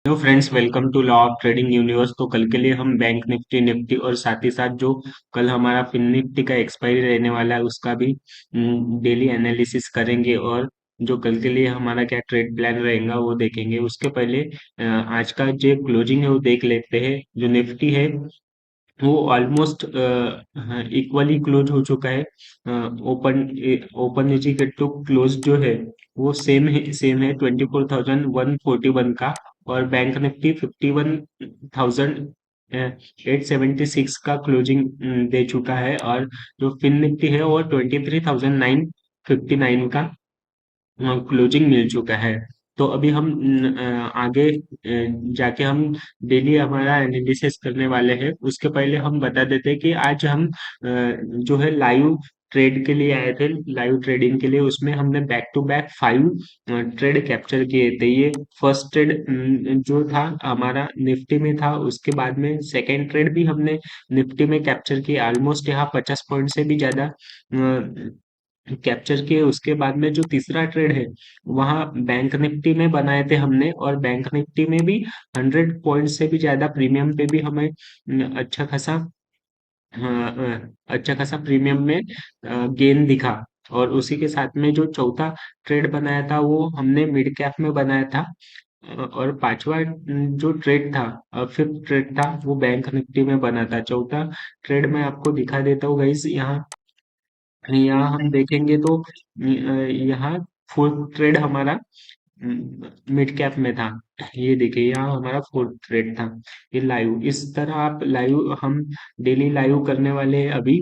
Hello friends, welcome to law of trading universe. तो कल के लिए हम बैंक निफ्टी और साथ ही साथ जो कल हमारा फिन निफ्टी का एक्सपायरी रहने वाला है उसका भी डेली एनालिसिस करेंगे। और जो कल के लिए हमारा क्या ट्रेड प्लान रहेगा वो देखेंगे। उसके पहले आज का जो क्लोजिंग है वो देख लेते हैं। जो निफ्टी है वो ऑलमोस्ट इक्वली क्लोज हो चुका है। ओपन ओपन इजिकेट टू क्लोज जो है वो सेम है 24,141 का। और बैंक निफ्टी 51,876 का क्लोजिंग दे चुका है। और जो फिन निफ्टी है वो 23,959 का क्लोजिंग मिल चुका है। तो अभी हम आगे जाके हम डेली हमारा एनालिसिस करने वाले हैं। उसके पहले हम बता देते हैं कि आज हम जो है लाइव ट्रेड के लिए आए थे। लाइव ट्रेडिंग के लिए उसमें हमने back to back 5 trade capture किए थे। ये फर्स्ट ट्रेड जो था हमारा निफ्टी में था। उसके बाद में सेकेंड ट्रेड भी हमने निफ्टी में कैप्चर किया, ऑलमोस्ट यहाँ 50 पॉइंट से भी ज्यादा कैप्चर किए। उसके बाद में जो तीसरा ट्रेड है वहां बैंक निफ्टी में बनाए थे हमने, और बैंक निफ्टी में भी 100 पॉइंट से भी ज्यादा प्रीमियम पे भी हमें अच्छा खासा अच्छा खासा प्रीमियम में गेन दिखा। और उसी के साथ में जो चौथा ट्रेड बनाया था वो हमने मिड कैप में बनाया था। और पांचवा जो ट्रेड था, फिफ्थ ट्रेड था, वो बैंक निफ्टी में बना था। चौथा ट्रेड मैं आपको दिखा देता हूँ गाइस। यहाँ हम देखेंगे तो यहाँ फोर्थ ट्रेड हमारा मिड कैप में था। ये देखिए यहाँ हमारा फोर्थ ट्रेड था। ये लाइव इस तरह आप लाइव हम डेली लाइव करने वाले हैं अभी।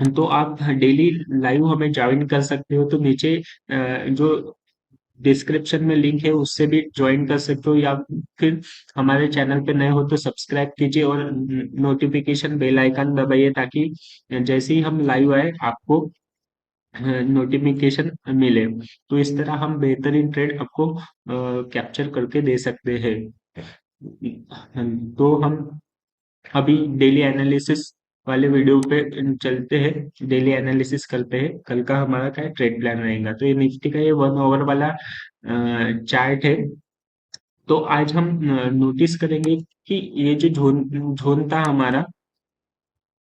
तो आप डेली लाइव हमें ज्वाइन कर सकते हो। तो नीचे जो डिस्क्रिप्शन में लिंक है उससे भी ज्वाइन कर सकते हो, या फिर हमारे चैनल पे नए हो तो सब्सक्राइब कीजिए और नोटिफिकेशन बेल आइकन दबाइए, ताकि जैसे ही हम लाइव आए आपको नोटिफिकेशन मिले। तो इस तरह हम बेहतरीन ट्रेड आपको कैप्चर करके दे सकते हैं। तो हम अभी डेली एनालिसिस वाले वीडियो पे चलते हैं। डेली एनालिसिस करते हैं कल का हमारा क्या ट्रेड प्लान रहेगा। तो ये निफ्टी का ये 1 आवर वाला चार्ट है। तो आज हम नोटिस करेंगे कि ये जो जोन जोन था हमारा,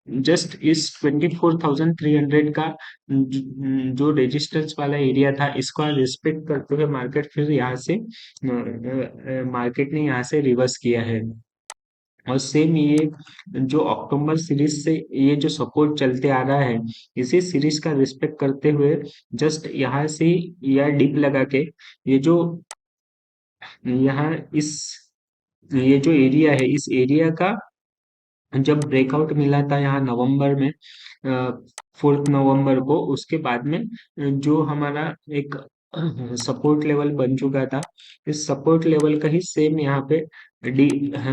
जस्ट इस 24,300 का जो रेजिस्टेंस वाला एरिया था, इसको रिस्पेक्ट करते हुए मार्केट फिर यहाँ से मार्केट ने यहाँ से रिवर्स किया है। और सेम ये जो अक्टूबर सीरीज से ये जो सपोर्ट चलते आ रहा है, इसी सीरीज का रिस्पेक्ट करते हुए जस्ट यहाँ से या डिप लगा के ये जो यहाँ इस ये जो एरिया है, इस एरिया का जब ब्रेकआउट मिला था यहाँ नवंबर में, 4 नवंबर को, उसके बाद में जो हमारा एक सपोर्ट लेवल बन चुका था, इस सपोर्ट लेवल का ही सेम यहाँ पे डी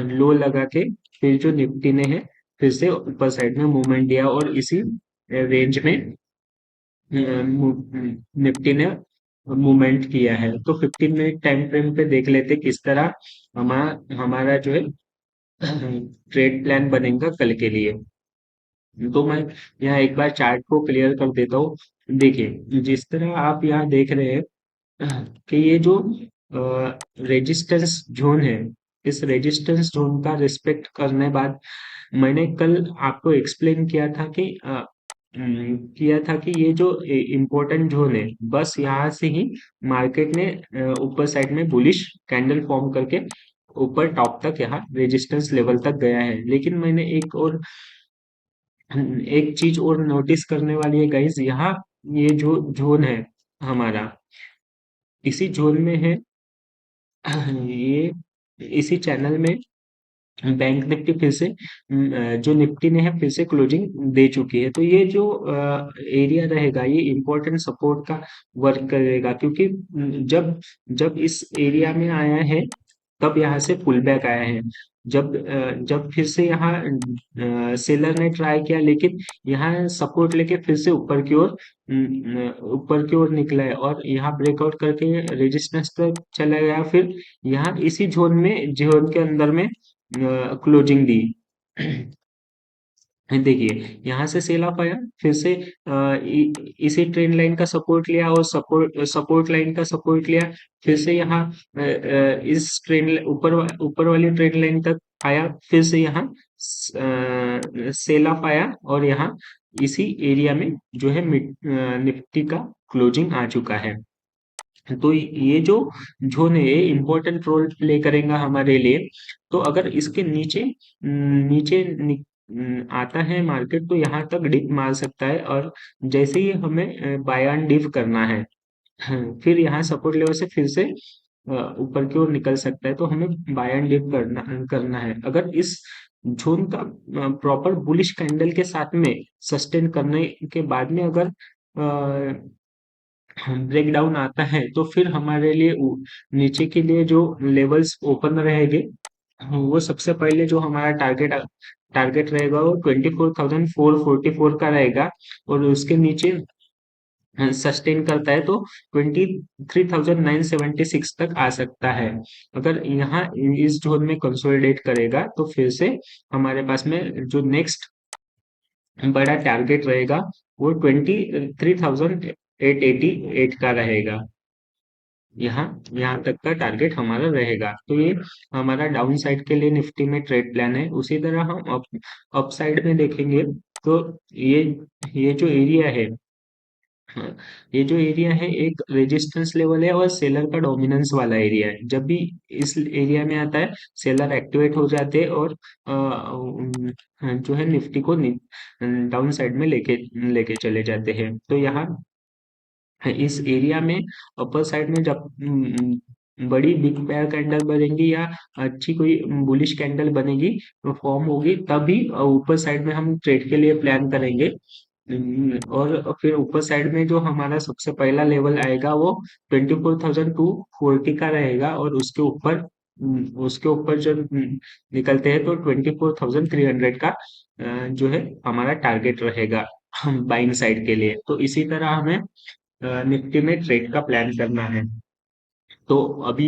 लो लगा के फिर जो निफ्टी ने है फिर से ऊपर साइड में मूवमेंट दिया। और इसी रेंज में निफ्टी ने मूवमेंट किया है। तो 15 मिनट टाइम फ्रेम पे देख लेते किस तरह हमारा जो है ट्रेड प्लान बनेगा कल के लिए। तो मैं यहाँ एक बार चार्ट को क्लियर कर देता हूँ। देखिए जिस तरह आप यहाँ देख रहे हैं कि ये जो रेजिस्टेंस जोन है, इस रेजिस्टेंस जोन का रिस्पेक्ट करने बाद मैंने कल आपको एक्सप्लेन किया था कि ये जो इम्पोर्टेंट जोन है, बस यहाँ से ही मार्केट ने ऊपर साइड में बुलिश कैंडल फॉर्म करके ऊपर टॉप तक यहाँ रेजिस्टेंस लेवल तक गया है। लेकिन मैंने एक चीज और नोटिस करने वाली है गाइस। यहाँ ये जो जोन है हमारा, इसी जोन में है ये इसी चैनल में बैंक निफ्टी फिर से जो निफ्टी ने है फिर से क्लोजिंग दे चुकी है। तो ये जो एरिया रहेगा ये इंपॉर्टेंट सपोर्ट का वर्क करेगा, क्योंकि जब जब इस एरिया में आया है तब यहाँ से पुल बैक आया है। जब फिर से यहाँ सेलर ने ट्राई किया, लेकिन यहाँ सपोर्ट लेके फिर से ऊपर की ओर निकला है और यहाँ ब्रेकआउट करके रेजिस्टेंस तक चला गया। फिर यहाँ इसी जोन के अंदर में क्लोजिंग दी। देखिए यहाँ से सेल ऑफ आया, फिर से इसी ट्रेंड लाइन का सपोर्ट लिया और सपोर्ट सपोर्ट लाइन का सपोर्ट लिया, फिर से यहाँ इस ट्रेंड ऊपर वाली ट्रेंड लाइन तक आया, फिर से यहाँ सेल ऑफ आया और यहाँ इसी एरिया में जो है निफ्टी का क्लोजिंग आ चुका है। तो ये जो जोन है ये इम्पोर्टेंट रोल प्ले करेगा हमारे लिए। तो अगर इसके नीचे नीचे आता है मार्केट तो यहाँ तक डिप मार सकता है, और जैसे ही हमें बाय ऑन डिप करना है, फिर यहाँ सपोर्ट लेवल से फिर से ऊपर की ओर निकल सकता है, तो हमें बाय एंड डिप करना करना है। अगर इस जोन का प्रॉपर बुलिश कैंडल के साथ में सस्टेन करने के बाद में अगर ब्रेक डाउन आता है तो फिर हमारे लिए नीचे के लिए जो लेवल्स ओपन रहेंगे, वो सबसे पहले जो हमारा टारगेट रहेगा वो 24,444 का रहेगा, और उसके नीचे सस्टेन करता है तो 23,976 तक आ सकता है। अगर यहाँ इस जोन में कंसोलिडेट करेगा तो फिर से हमारे पास में जो नेक्स्ट बड़ा टारगेट रहेगा वो 23,888 का रहेगा। यहाँ यहाँ तक का टारगेट हमारा रहेगा। तो ये हमारा डाउन साइड के लिए निफ्टी में ट्रेड प्लान है। उसी तरह हम अप साइड में देखेंगे तो ये ये जो एरिया है, हाँ, ये जो एरिया है एक रेजिस्टेंस लेवल है और सेलर का डोमिनेंस वाला एरिया है। जब भी इस एरिया में आता है सेलर एक्टिवेट हो जाते हैं और जो है निफ्टी को डाउन साइड में लेके लेके चले जाते हैं। तो यहाँ इस एरिया में अपर साइड में जब बड़ी बिग बेयर कैंडल बनेगी या अच्छी कोई बुलिश कैंडल बनेगी, फॉर्म होगी, तभी ऊपर साइड में हम ट्रेड के लिए प्लान करेंगे। और फिर ऊपर साइड में जो हमारा सबसे पहला लेवल आएगा वो 24,240 का रहेगा, और उसके ऊपर जो निकलते हैं तो 24,300 का जो है हमारा टारगेट रहेगा बाइंग साइड के लिए। तो इसी तरह हमें निफ्टी में ट्रेड का प्लान करना है। तो अभी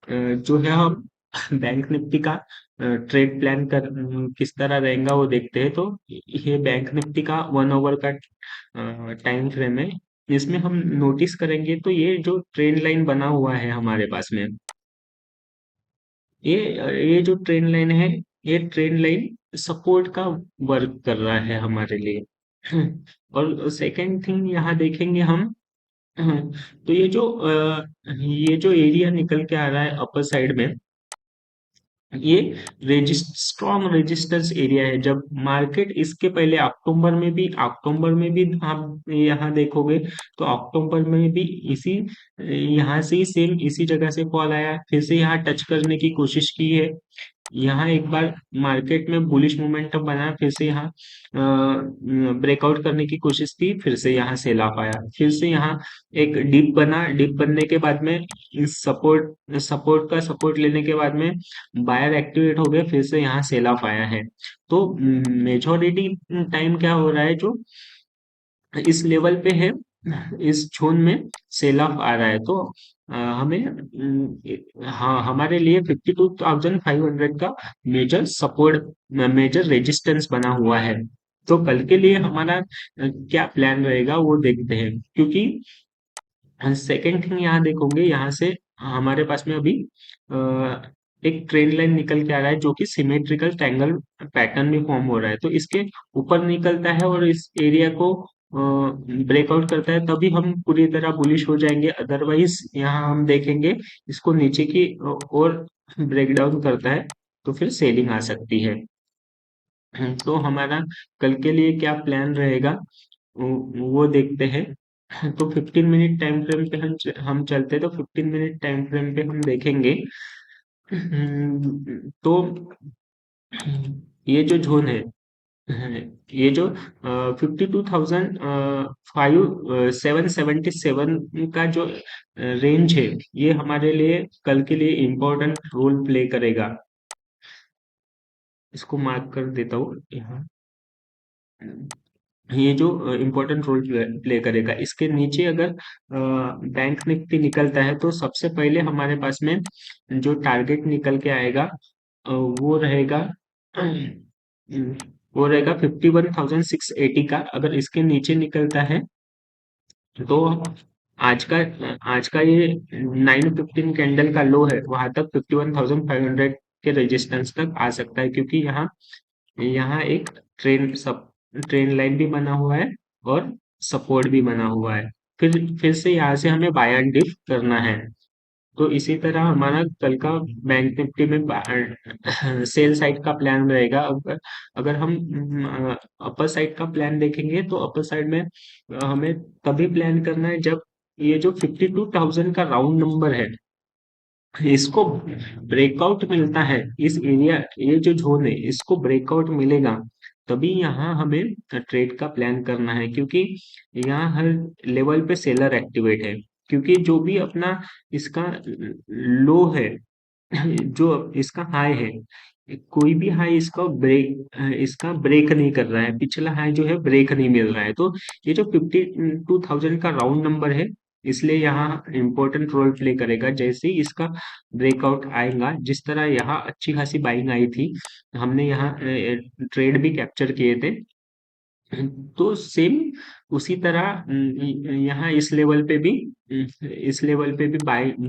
जो है हम बैंक निफ्टी का ट्रेड प्लान किस तरह रहेगा वो देखते हैं। तो ये बैंक निफ्टी का 1 आवर का टाइम फ्रेम है। इसमें हम नोटिस करेंगे तो ये जो ट्रेंड लाइन बना हुआ है हमारे पास में, ये ये जो ट्रेंड लाइन है, ये ट्रेंड लाइन सपोर्ट का वर्क कर रहा है हमारे लिए। और सेकंड थिंग यहाँ देखेंगे हम, तो ये जो एरिया निकल के आ रहा है अपर साइड में, ये स्ट्रॉन्ग रेजिस्टेंस एरिया है। जब मार्केट इसके पहले अक्टूबर में भी आप यहाँ देखोगे तो अक्टूबर में भी इसी यहाँ से ही सेम इसी जगह से कॉल आया, फिर से यहाँ टच करने की कोशिश की है। यहाँ एक बार मार्केट में बुलिश मोमेंटम बना, फिर से यहाँ ब्रेकआउट करने की कोशिश की, फिर से यहाँ सेल ऑफ आया, फिर से यहाँ एक डिप बना, डिप बनने के बाद में सपोर्ट लेने के बाद में बायर एक्टिवेट हो गए, फिर से यहाँ सेल ऑफ आया है। तो मेजोरिटी टाइम क्या हो रहा है, जो इस लेवल पे है, इस जोन में सेल ऑफ आ रहा है। तो हाँ, हमारे लिए 52,500 का मेजर रेजिस्टेंस बना हुआ है। तो कल के लिए हमारा क्या प्लान रहेगा वो देखते हैं। क्योंकि सेकेंड थिंग यहाँ देखोगे, यहाँ से हमारे पास में अभी एक ट्रेंड लाइन निकल के आ रहा है जो कि सिमेट्रिकल ट्रायंगल पैटर्न में फॉर्म हो रहा है। तो इसके ऊपर निकलता है और इस एरिया को ब्रेकआउट करता है, तभी हम पूरी तरह बुलिश हो जाएंगे। अदरवाइज यहाँ हम देखेंगे इसको नीचे की ओर ब्रेक डाउन करता है तो फिर सेलिंग आ सकती है। तो हमारा कल के लिए क्या प्लान रहेगा वो देखते हैं। तो 15 मिनट टाइम फ्रेम पे हम चलते हैं, तो 15 मिनट टाइम फ्रेम पे हम देखेंगे। तो ये जो जोन है, ये जो 52,777 का जो रेंज है, ये हमारे लिए कल के लिए इम्पोर्टेंट रोल प्ले करेगा। इसको मार्क कर देता हूँ यहाँ। ये जो इम्पोर्टेंट रोल प्ले करेगा, इसके नीचे अगर बैंक निफ्टी निकलता है तो सबसे पहले हमारे पास में जो टारगेट निकल के आएगा वो रहेगा वो रहेगा 51,680 का। अगर इसके नीचे निकलता है तो आज का आज का ये 9:15 कैंडल का लो है, वहां तक 51,500 के रेजिस्टेंस तक आ सकता है, क्योंकि यहाँ यहाँ एक ट्रेन लाइन भी बना हुआ है और सपोर्ट भी बना हुआ है। फिर से यहाँ से हमें बाय एंड डिप करना है। तो इसी तरह हमारा कल का बैंक निफ्टी में सेल साइड का प्लान रहेगा। अगर अगर हम अपर साइड का प्लान देखेंगे तो अपर साइड में हमें तभी प्लान करना है जब ये जो 52,000 का राउंड नंबर है, इसको ब्रेकआउट मिलता है। इस एरिया, ये जो जोन है, इसको ब्रेकआउट मिलेगा तभी यहाँ हमें ट्रेड का प्लान करना है, क्योंकि यहाँ हर लेवल पे सेलर एक्टिवेट है। क्योंकि जो भी अपना इसका लो है, जो इसका हाई है, कोई भी हाई इसका ब्रेक नहीं कर रहा है, पिछला हाई जो है ब्रेक नहीं मिल रहा है। तो ये जो 52,000 का राउंड नंबर है, इसलिए यहाँ इम्पोर्टेंट रोल प्ले करेगा। जैसे ही इसका ब्रेकआउट आएगा, जिस तरह यहाँ अच्छी खासी बाइंग आई थी, हमने यहाँ ट्रेड भी कैप्चर किए थे, तो सेम उसी तरह यहाँ इस लेवल पे भी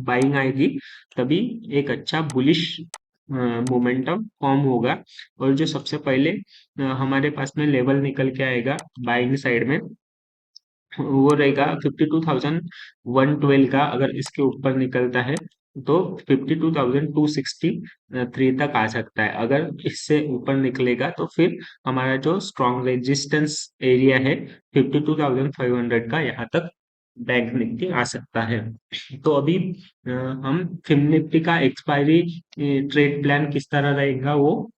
बाइंग आएगी, तभी एक अच्छा बुलिश मोमेंटम फॉर्म होगा। और जो सबसे पहले हमारे पास में लेवल निकल के आएगा बाइंग साइड में, वो रहेगा 52,112 का। अगर इसके ऊपर निकलता है तो 52,263 तक आ सकता है। अगर इससे ऊपर निकलेगा तो फिर हमारा जो स्ट्रॉन्ग रेजिस्टेंस एरिया है 52,500 का, यहाँ तक बैंक निफ्टी आ सकता है। तो अभी हम फिन निफ्टी का एक्सपायरी ट्रेड प्लान किस तरह रहेगा वो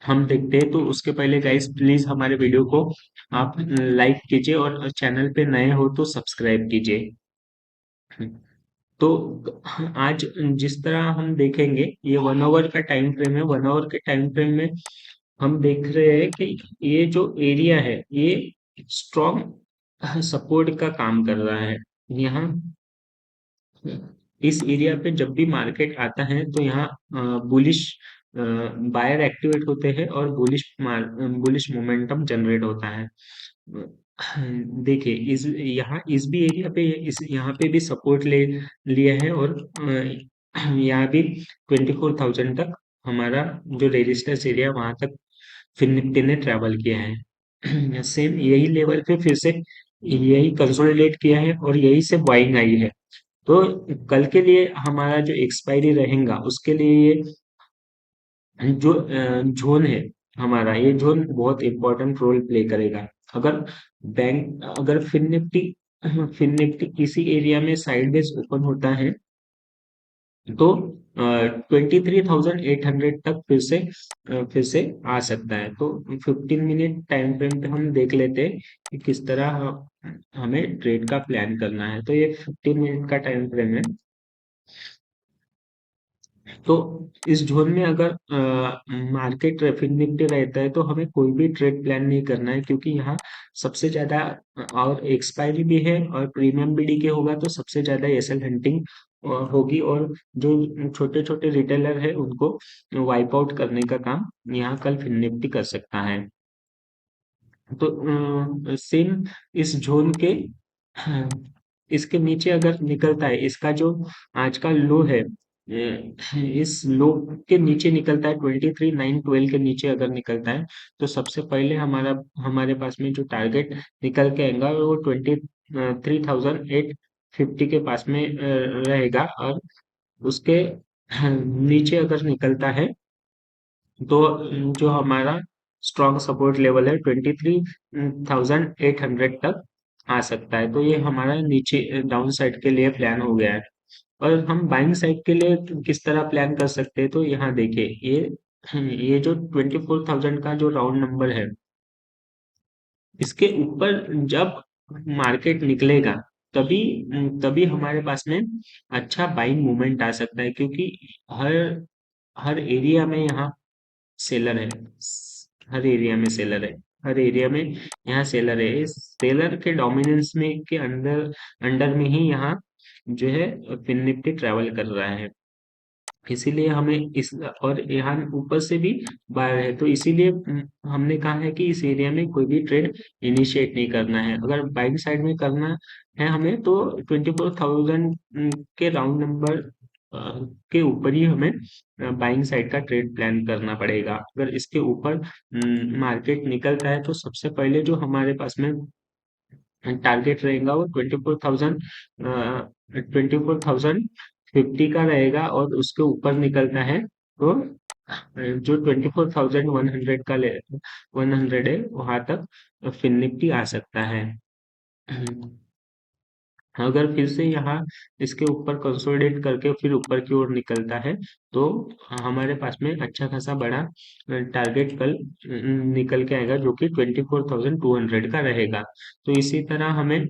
हम देखते हैं। तो उसके पहले गाइस, प्लीज हमारे वीडियो को आप लाइक कीजिए और चैनल पे नए हो तो सब्सक्राइब कीजिए। तो आज जिस तरह हम देखेंगे, ये 1 आवर का टाइम फ्रेम है। 1 आवर के टाइम फ्रेम में हम देख रहे हैं कि ये जो एरिया है, ये स्ट्रॉन्ग सपोर्ट का काम कर रहा है। यहाँ इस एरिया पे जब भी मार्केट आता है तो यहाँ बुलिश बायर एक्टिवेट होते हैं और बुलिश मोमेंटम जनरेट होता है। देखिए, इस भी एरिया पे, इस यहाँ पे भी सपोर्ट ले लिया है, और यहाँ भी 24,000 तक हमारा जो रेजिस्टेंस एरिया, वहां तक फिर निफ्टी ने ट्रेवल किया है। सेम यही लेवल पे फिर से यही कंसोलिडेट किया है और यही से बाइंग आई है। तो कल के लिए हमारा जो एक्सपायरी रहेगा, उसके लिए ये जो जोन है हमारा, ये जोन बहुत इंपॉर्टेंट रोल प्ले करेगा। अगर अगर फिन निफ्टी किसी एरिया में साइडवेज ओपन होता है तो 23,800 तक फिर से आ सकता है। तो 15 मिनट टाइम फ्रेम पे हम देख लेते हैं कि किस तरह हमें ट्रेड का प्लान करना है। तो ये 15 मिनट का टाइम फ्रेम है। तो इस जोन में अगर मार्केट ट्रैफिक निफ्टी रहता है तो हमें कोई भी ट्रेड प्लान नहीं करना है, क्योंकि यहाँ सबसे ज्यादा और एक्सपायरी भी है और प्रीमियम भी डीके होगा, तो सबसे ज्यादा एसएल हंटिंग होगी, और जो छोटे छोटे रिटेलर है उनको वाइप आउट करने का काम यहाँ कल फिन निफ्टी कर सकता है। तो सेम इस जोन के इसके नीचे अगर निकलता है, इसका जो आज का लो है, इस लो के नीचे निकलता है, 23,912 के नीचे अगर निकलता है, तो सबसे पहले हमारे पास में जो टारगेट निकल के आएगा वो 23,850 के पास में रहेगा। और उसके नीचे अगर निकलता है तो जो हमारा स्ट्रॉन्ग सपोर्ट लेवल है 23,800 तक आ सकता है। तो ये हमारा नीचे डाउन साइड के लिए प्लान हो गया है। और हम बाइंग साइड के लिए किस तरह प्लान कर सकते हैं, तो यहाँ देखिए, ये जो 24,000 का जो राउंड नंबर है, इसके ऊपर जब मार्केट निकलेगा, तभी तभी हमारे पास में अच्छा बाइंग मूवमेंट आ सकता है, क्योंकि हर हर एरिया में यहाँ सेलर है। हर एरिया में सेलर है। हर एरिया में यहाँ सेलर है। इस सेलर के डोमिनेंस में के अंडर अंडर में ही यहाँ जो है फिन निफ्टी ट्रेवल कर रहा है। इसीलिए हमें इस और यहाँ ऊपर से भी बायर है, तो इसीलिए हमने कहा है कि इस एरिया में कोई भी ट्रेड इनिशिएट नहीं करना है। अगर बाइंग साइड में करना है हमें, तो 24,000 के राउंड नंबर के ऊपर ही हमें बाइंग साइड का ट्रेड प्लान करना पड़ेगा। अगर इसके ऊपर मार्केट निकलता है, तो सबसे पहले जो हमारे पास में टारगेट रहेगा वो 24,050 का रहेगा, और उसके ऊपर निकलता है तो जो 24,100 का 100 है वहां तक फिर निफ्टी आ सकता है। अगर फिर से यहाँ इसके ऊपर कंसोलिडेट करके फिर ऊपर की ओर निकलता है, तो हमारे पास में अच्छा खासा बड़ा टारगेट कल निकल के आएगा, जो कि 24,200 का रहेगा। तो इसी तरह हमें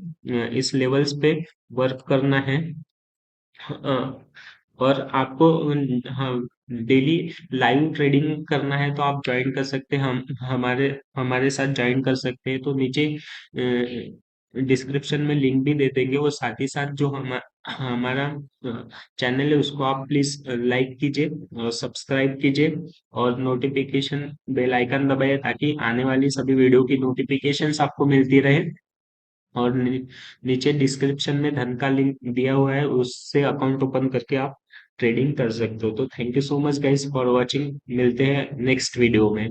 इस लेवल्स पे वर्क करना है। और आपको हाँ, डेली लाइव ट्रेडिंग करना है तो आप ज्वाइन कर सकते हैं, हम हमारे हमारे साथ ज्वाइन कर सकते हैं। तो नीचे डिस्क्रिप्शन में लिंक भी दे देंगे, वो साथ ही साथ जो हमारा चैनल है उसको आप प्लीज लाइक कीजिए और सब्सक्राइब कीजिए, और नोटिफिकेशन बेल आइकन दबाइए, ताकि आने वाली सभी वीडियो की नोटिफिकेशंस आपको मिलती रहे। और नीचे डिस्क्रिप्शन में धन का लिंक दिया हुआ है, उससे अकाउंट ओपन करके आप ट्रेडिंग कर सकते हो। तो thank you so much guys for watching, मिलते हैं नेक्स्ट वीडियो में।